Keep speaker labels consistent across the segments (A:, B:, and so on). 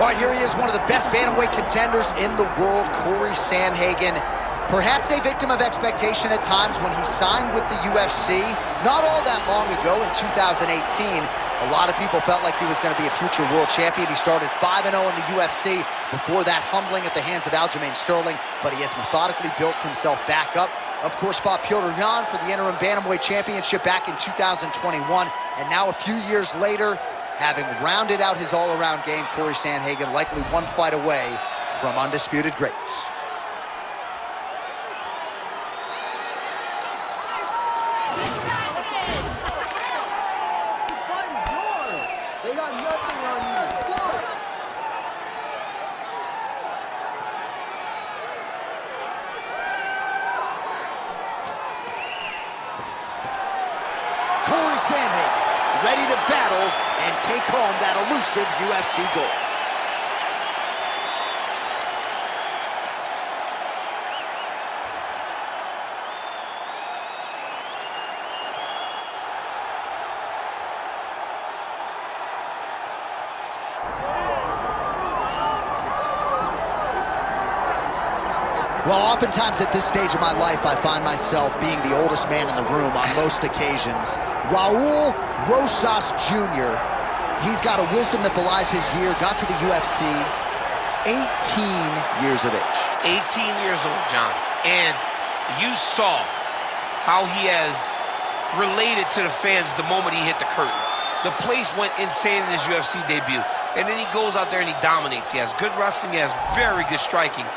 A: All right, here he is, one of the best bantamweight contenders in the world, Cory Sandhagen. Perhaps a victim of expectation at times when he signed with the UFC not all that long ago in 2018. A lot of people felt like he was going to be a future world champion. He started 5-0 in the UFC, before that humbling at the hands of Aljamain Sterling, but he has methodically built himself back up. Of course, fought Petr Yan for the interim bantamweight championship back in 2021, and now a few years later, having rounded out his all-around game, Cory Sandhagen likely one fight away from undisputed greatness. Cory Sandhagen, ready to battle and take home that elusive UFC gold. Well, oftentimes at this stage of my life, I find myself being the oldest man in the room on most occasions. Raul Rosas Jr., he's got a wisdom that belies his year, got to the UFC, 18 years of age.
B: 18 years old, John. And you saw how he has related to the fans the moment he hit the curtain. The place went insane in his UFC debut. And then he goes out there and he dominates. He has good wrestling, he has very good striking.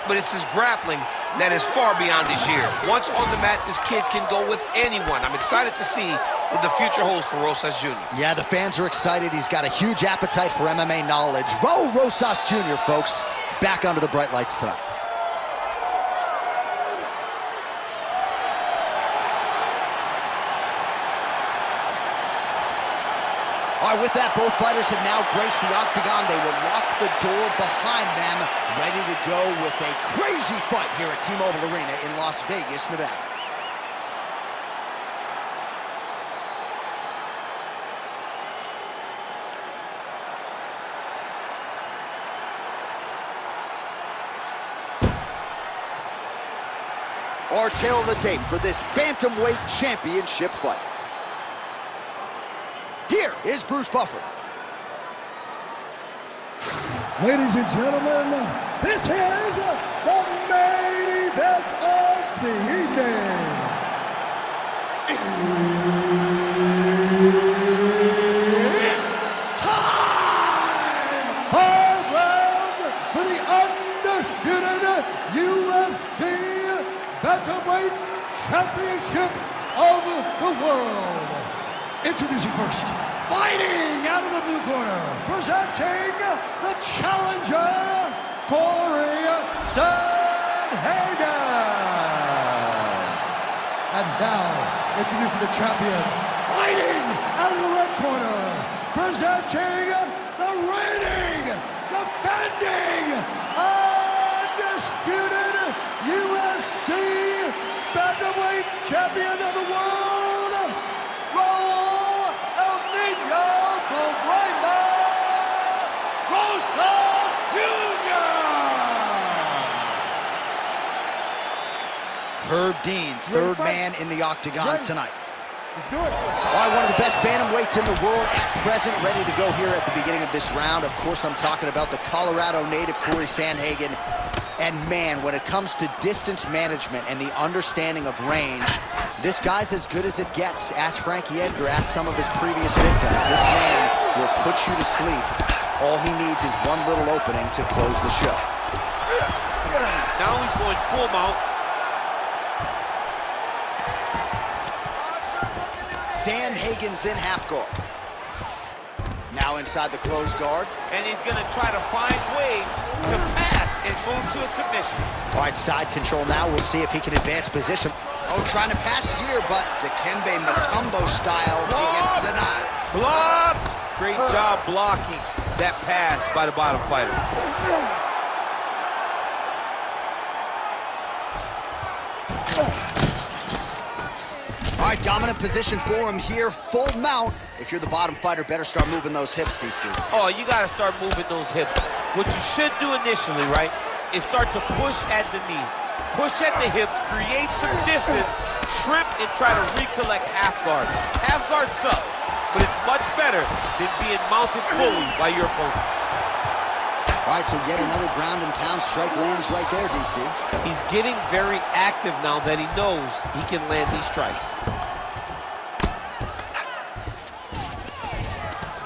B: But it's his grappling that is far beyond his year. Once on the mat, this kid can go with anyone. I'm excited to see what the future holds for Rosas Jr.
A: Yeah, the fans are excited. He's got a huge appetite for MMA knowledge. Raul Rosas Jr., folks, back under the bright lights tonight. All right, with that, both fighters have now graced the octagon. They will lock the door behind them, ready to go with a crazy fight here at T-Mobile Arena in Las Vegas, Nevada. Our tail of the tape for this bantamweight championship fight. Here is Bruce Buffer.
C: Ladies and gentlemen, this is the main event of the evening. It's time! 5 rounds for the undisputed UFC Bantamweight Championship of the world. Introducing first, fighting out of the blue corner, presenting the challenger, Cory Sandhagen. And now, introducing the champion, fighting out of the red corner, presenting the reigning, defending, undisputed UFC Bantamweight Champion of the world, Raul Rosas Jr.
A: Herb Dean, third man in the octagon tonight.
C: Let's do it.
A: All right, one of the best bantamweights in the world at present, ready to go here at the beginning of this round. Of course, I'm talking about the Colorado native, Cory Sandhagen. And man, when it comes to distance management and the understanding of range, this guy's as good as it gets. Ask Frankie Edgar, ask some of his previous victims. This man will put you to sleep. All he needs is one little opening to close the show.
B: Now he's going full mount.
A: Sandhagen's in half guard. Now inside the closed guard.
B: And he's going to try to find ways to pass and move to a submission.
A: All right, side control now. We'll see if he can advance position. Oh, trying to pass here, but Dikembe Mutombo style, he gets denied.
B: Blocked! Great job blocking that pass by the bottom fighter.
A: All right, dominant position for him here, full mount. If you're the bottom fighter, better start moving those hips, DC.
B: Oh, you got to start moving those hips. What you should do initially, right, is start to push at the knees. Push at the hips, create some distance, shrimp, and try to recollect half guard. Half guard sucks, but it's much better than being mounted fully by your opponent.
A: All right, so yet another ground and pound strike lands right there, DC.
B: He's getting very active now that he knows he can land these strikes.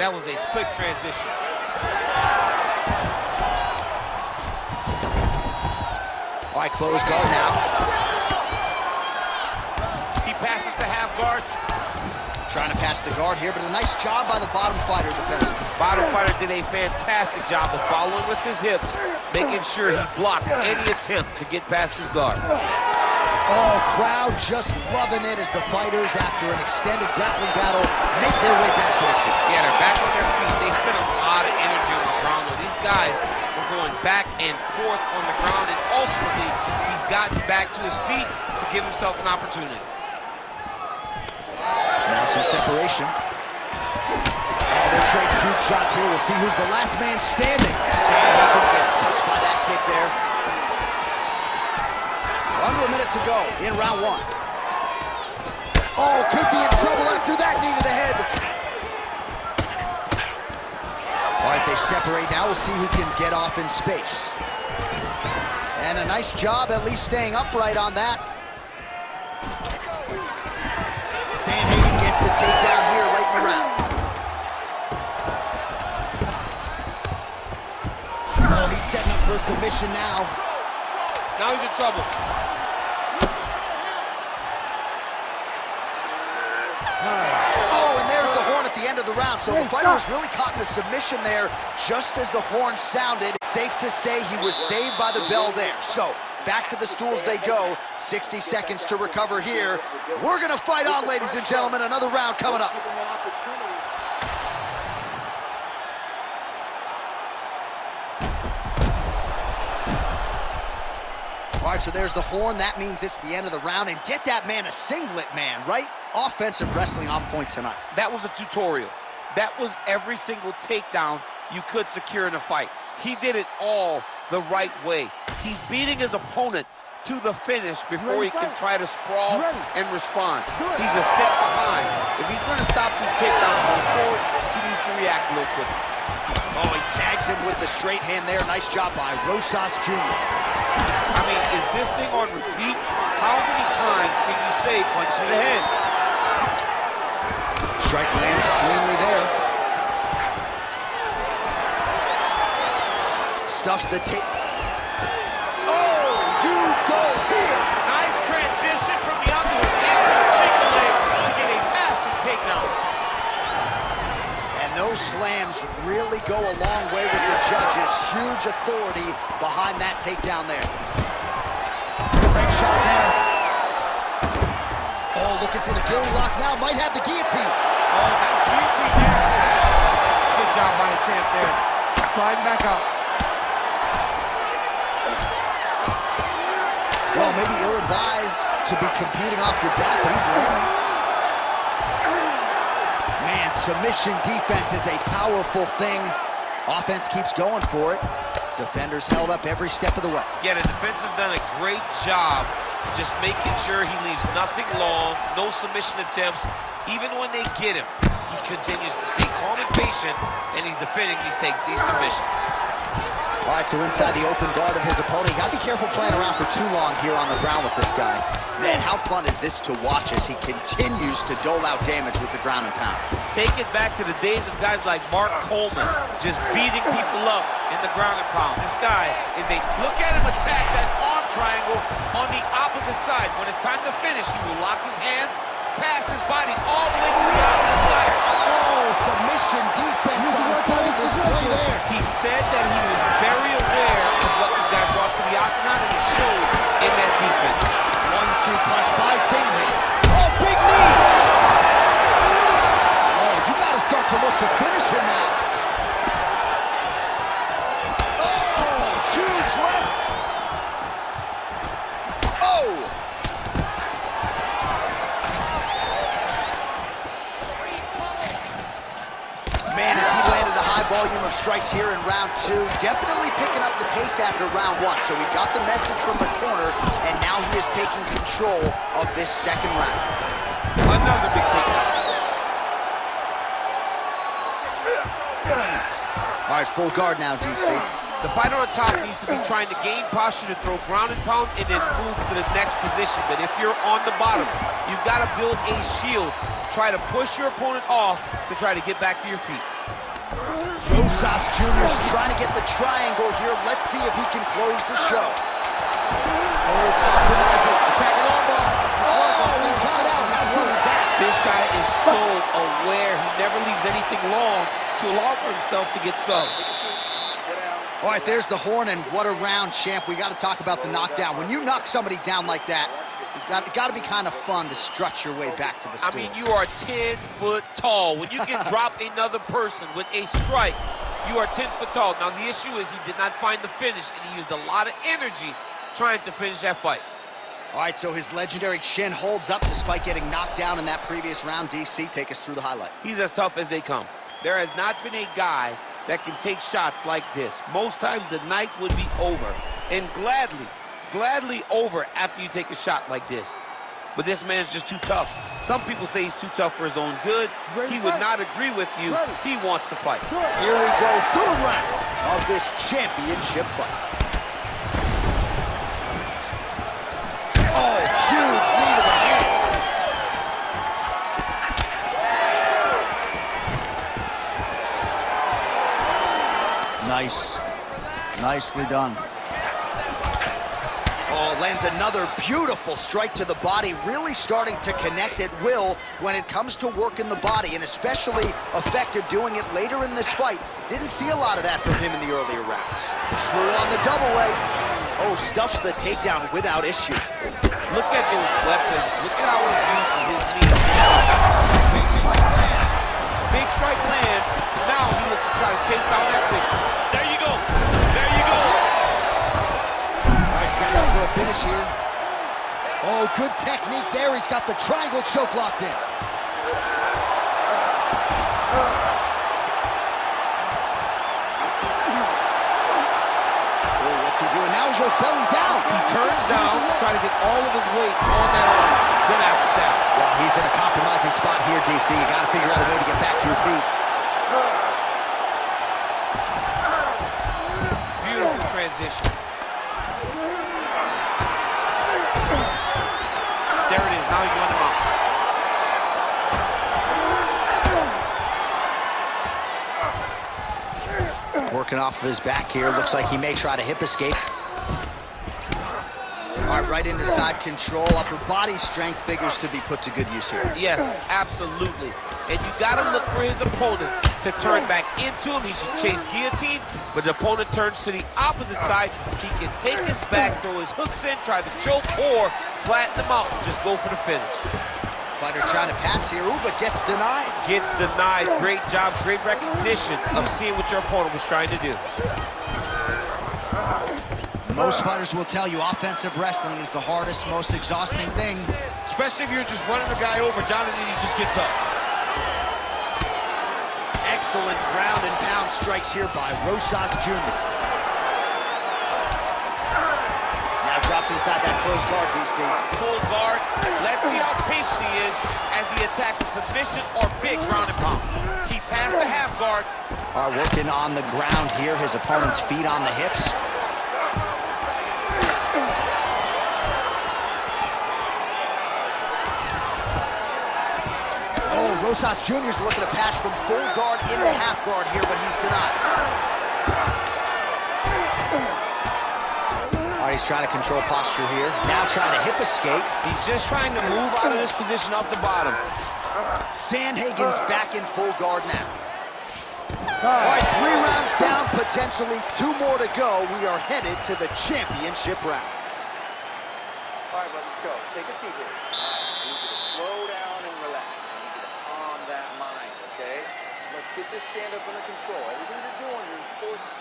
B: That was a slick transition.
A: All right, close guard now.
B: He passes to half guard.
A: Trying to pass the guard here, but a nice job by the bottom fighter defensively.
B: Bottom fighter did a fantastic job of following with his hips, making sure he blocked any attempt to get past his guard.
A: Oh, crowd just loving it as the fighters, after an extended grappling battle, make their way back to the feet.
B: Yeah, they're back on their feet. They spent a lot of energy on the ground, though. These guys were going back and forth on the ground, and ultimately, he's gotten back to his feet to give himself an opportunity.
A: Now some separation. Oh, they're trading huge shots here. We'll see who's the last man standing. Sandhagen gets touched by that kick there. Under a minute to go in round one. Oh, could be in trouble after that knee to the head. All right, they separate now. We'll see who can get off in space. And a nice job at least staying upright on that. Sandhagen gets the takedown here late in the round. Oh, he's setting up for a submission now.
B: Now he's in trouble.
A: Oh, and there's the horn at the end of the round. So the fighter was really caught in a submission there just as the horn sounded. Safe to say he was saved by the bell there. So back to the stools they go. 60 seconds to recover here. We're going to fight on, ladies and gentlemen. Another round coming up. All right, so there's the horn. That means it's the end of the round. And get that man a singlet, man, right? Offensive wrestling on point tonight.
B: That was a tutorial. That was every single takedown you could secure in a fight. He did it all the right way. He's beating his opponent to the finish before he can try to sprawl and respond. He's a step behind. If he's going to stop these takedowns going forward, he needs to react real quick.
A: Oh, he tags him with the straight hand there. Nice job by Rosas Jr.
B: I mean, is this thing on repeat? How many times can you say punch to the head?
A: Strike lands cleanly there. Stuffs the tape. Oh, you go here.
B: Nice transition from the underhook into the single leg to get a massive takedown.
A: And those slams really go a long way with the judges. Huge authority behind that takedown there. Great shot there. Oh, looking for the gilly lock now. Might have the guillotine.
B: Oh, nice guillotine there. Good job by the champ there. Sliding back out.
A: Well, maybe ill-advised to be competing off your back, but he's landing. Man, submission defense is a powerful thing. Offense keeps going for it. Defenders held up every step of the way.
B: Yeah, the defense have done a great job just making sure he leaves nothing long, no submission attempts. Even when they get him, he continues to stay calm and patient, and he's defending these submissions.
A: All right, so inside the open guard of his opponent, you gotta be careful playing around for too long here on the ground with this guy. Man, how fun is this to watch as he continues to dole out damage with the ground and pound?
B: Take it back to the days of guys like Mark Coleman, just beating people up in the ground and pound. This guy is look at him attack that arm triangle on the opposite side. When it's time to finish, he will lock his hands, pass his body all the way to the opposite side.
A: Oh, submission defense on full display there.
B: He said that he was very aware of what this guy brought to the octagon, and it showed in that defense.
A: 1-2 punch by Sandhagen. Oh, big knee! Oh, you gotta start to look to finish him now. Oh, huge left. Oh! of strikes here in round 2. Definitely picking up the pace after round 1. So we got the message from the corner, and now he is taking control of this second round.
B: Another big kick.
A: All right, full guard now, DC.
B: The fighter on top needs to be trying to gain posture to throw ground and pound and then move to the next position. But if you're on the bottom, you've got to build a shield. Try to push your opponent off to try to get back to your feet.
A: Rosas Jr.'s trying to get the triangle here. Let's see if he can close the show. Oh, compromising.
B: Attacking armbar.
A: Oh, he got out. How good is that?
B: This guy is so aware. He never leaves anything long to allow for himself to get subbed.
A: All right, there's the horn, and what a round, champ. We got to talk about the knockdown. When you knock somebody down like that, it's got to be kind of fun to strut your way back to the store.
B: I mean, you are 10 foot tall. When you can drop another person with a strike, you are 10 foot tall. Now, the issue is he did not find the finish, and he used a lot of energy trying to finish that fight.
A: All right, so his legendary chin holds up despite getting knocked down in that previous round. DC, take us through the highlight.
B: He's as tough as they come. There has not been a guy that can take shots like this. Most times the night would be over, and gladly over after you take a shot like this. But this man's just too tough. Some people say he's too tough for his own good. He would not agree with you. He wants to fight.
A: Here we go, third round of this championship fight. Oh, huge knee to the head. Nice. Nicely done. Oh, lands another beautiful strike to the body, really starting to connect at will when it comes to working the body, and especially effective doing it later in this fight. Didn't see a lot of that from him in the earlier rounds. True on the double leg. Oh, stuffs the takedown without issue.
B: Look at those weapons. Look at how he uses his knees.
A: Big strike lands.
B: Big strike lands. Now he looks to try to chase down that quick. There you go. There you go.
A: All right, set up for a finish here. Oh, good technique there. He's got the triangle choke locked in. Oh, what's he doing now? He goes belly down.
B: He turns down to try to get all of his weight on that arm. He's gonna have to tap.
A: Well, he's in a compromising spot here, DC. You got to figure out a way to get back to your feet.
B: Beautiful transition. There it is. Now he's on the mount.
A: Working off of his back here. Looks like he may try to hip escape. All right, right into side control. Upper body strength figures to be put to good use here.
B: Yes, absolutely. And you got to look for his opponent to turn back into him. He should chase guillotine, but the opponent turns to the opposite side. He can take his back, throw his hooks in, try to choke, or flatten him out and just go for the finish.
A: Fighter trying to pass here, ooh, but gets denied.
B: Gets denied. Great job, great recognition of seeing what your opponent was trying to do.
A: Most fighters will tell you offensive wrestling is the hardest, most exhausting thing.
B: Especially if you're just running the guy over, Jonathan, he just gets up.
A: Excellent ground and pound strikes here by Rosas Jr. Now drops inside that closed guard, DC.
B: Full guard. Let's see how patient he is as he attacks a sufficient or big ground and pound. He passed the half guard.
A: Are working on the ground here. His opponent's feet on the hips. Rosas Jr.'s looking to pass from full guard into half guard here, but he's denied. All right, he's trying to control posture here. Now trying to hip escape.
B: He's just trying to move out of this position off the bottom.
A: Sandhagen's back in full guard now. All right, 3 rounds down, potentially 2 more to go. We are headed to the championship rounds.
D: All right, bud, let's go. Take a seat here. All right, I need you to slow down and relax. I need you to calm that mind, okay? Let's get this stand-up under control. Everything you're doing, you're forcing.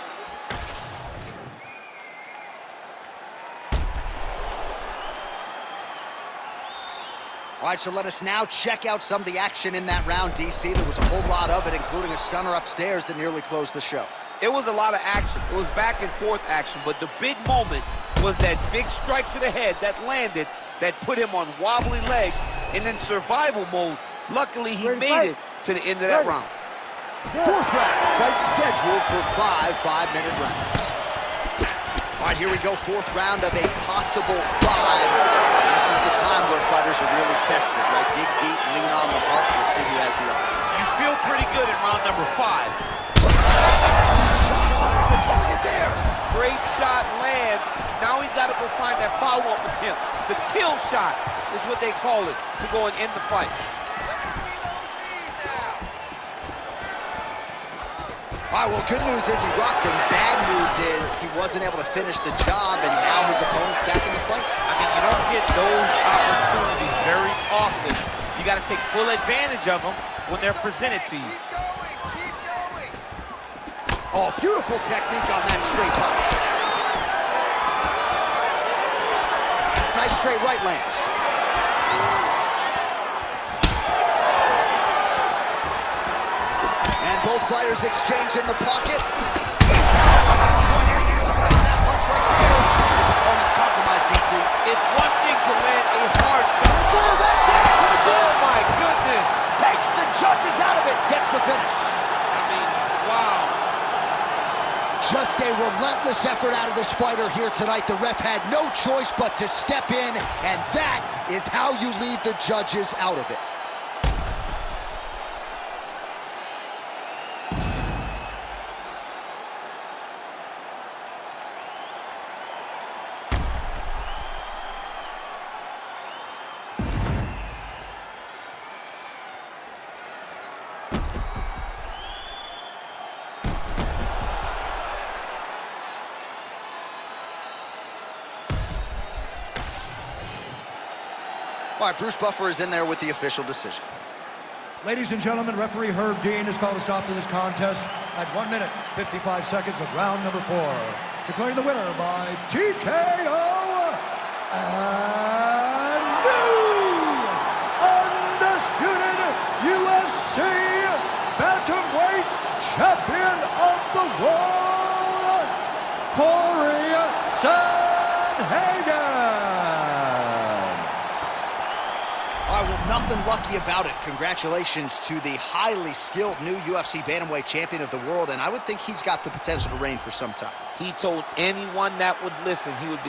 A: All right, so let us now check out some of the action in that round, DC. There was a whole lot of it, including a stunner upstairs that nearly closed the show.
B: It was a lot of action. It was back and forth action, but the big moment was that big strike to the head that landed, that put him on wobbly legs, and in survival mode, luckily he made it to the end of that round.
A: Fourth round, fight scheduled for 5 5-minute rounds. All right, here we go, fourth round of a possible 5. This is the time where fighters are really tested, right? Dig deep, lean on the heart. We'll see who has the upper.
B: You feel pretty good in round number 5.
A: The target there.
B: Great shot lands. Now he's got to go find that follow-up attempt. The kill shot is what they call it to go and end the fight.
A: All right, well, good news is he rocked him. Bad news is he wasn't able to finish the job, and now his opponent's back in the fight.
B: I mean, you don't get those opportunities very often. You got to take full advantage of them when they're presented to you.
D: Keep going.
A: Oh, beautiful technique on that straight punch. Nice straight right lands. And both fighters exchange in the pocket. That punch right there. His opponent's compromised, DC.
B: It's one thing to land a hard shot.
A: Oh, that's it!
B: Oh, my goodness.
A: Takes the judges out of it. Gets the finish.
B: I mean, wow.
A: Just a relentless effort out of this fighter here tonight. The ref had no choice but to step in, and that is how you leave the judges out of it. All right, Bruce Buffer is in there with the official decision.
C: Ladies and gentlemen, referee Herb Dean has called a stop to this contest at 1 minute, 55 seconds of round number 4. Declaring the winner by TKO and new undisputed UFC bantamweight champion of the world, Cory Sandhagen.
A: All right, well, nothing lucky about it. Congratulations to the highly skilled new UFC bantamweight champion of the world, and I would think he's got the potential to reign for some time.
B: He told anyone that would listen he would be